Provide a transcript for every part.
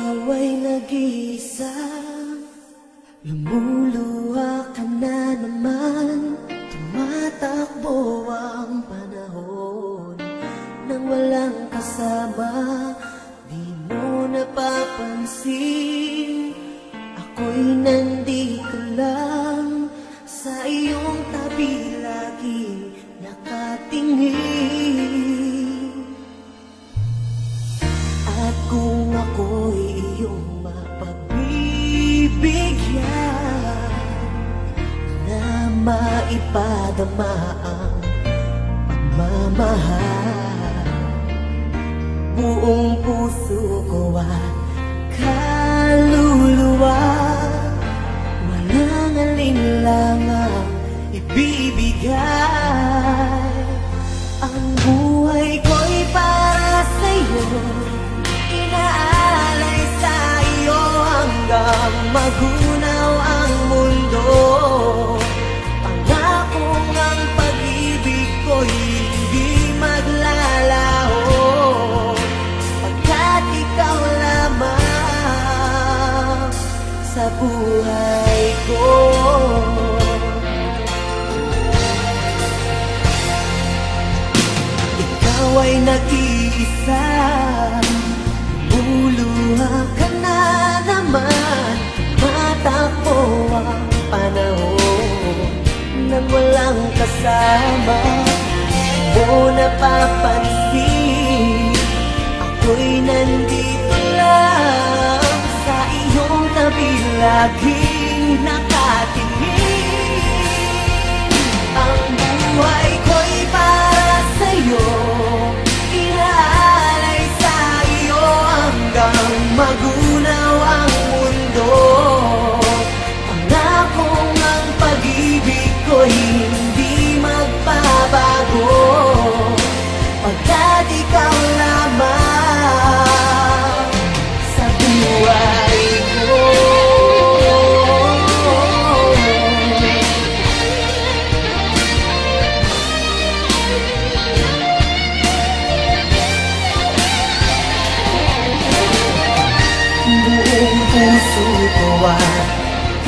Ikaw ay nag-iisa, lumuluha ka na naman. Tumatakbo ang panahon nang walang kasama. Di mo napapansin, ako'y nandito lang sa iyong tabi, laging nakatingin. At kung ako'y iyong mapagbibigyan na maipadama ang pagmamahal, buong puso ko at kaluluwa, walang alinlangang ibibigay. Ang buhay ko'y para sa'yo, inaalay sa iyo hanggang magunaw ang mundo. Pangako ang pag-ibig ko'y hindi maglalaho, pagkat ikaw lamang sa buhay ko. Ikaw ay nag-iisa, lumuluha ka na naman. Tumatakbo ang panahon nang walang kasama. Mo napapansin, ako'y nandito lang sa iyong tabi, laging nakatingin. Ang buhay ko'y para sa'yo, inaalay sa iyo hanggang magunaw ang mundo. Pangakong ang pag-ibig ko'y hindi magbabago, pagkat ikaw lamang sa buhay ko. Buong puso ko at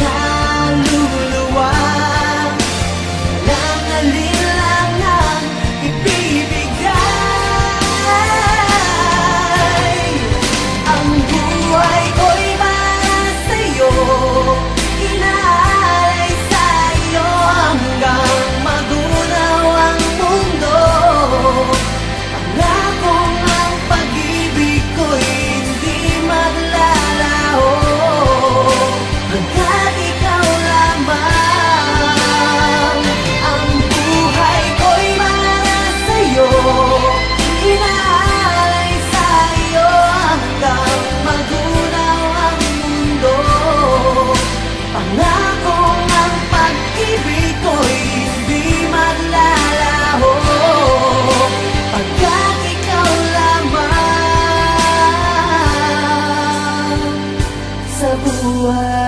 kaluluwa, walang alinlangang ibibigay. Ang buhay ko'y para sa'yo, inaalay sa iyo hanggang magunaw ang mundo. Pangakong ang pag-ibig ko'y hindi maglalaho, hanggat ikaw lamang. Ang buhay ko'y para sa'yo, inaalay sa iyo hanggang magunaw ang mundo. Pangakong ang pag-ibig ko'y hindi maglalaho, pagkat ikaw lamang sa buhay.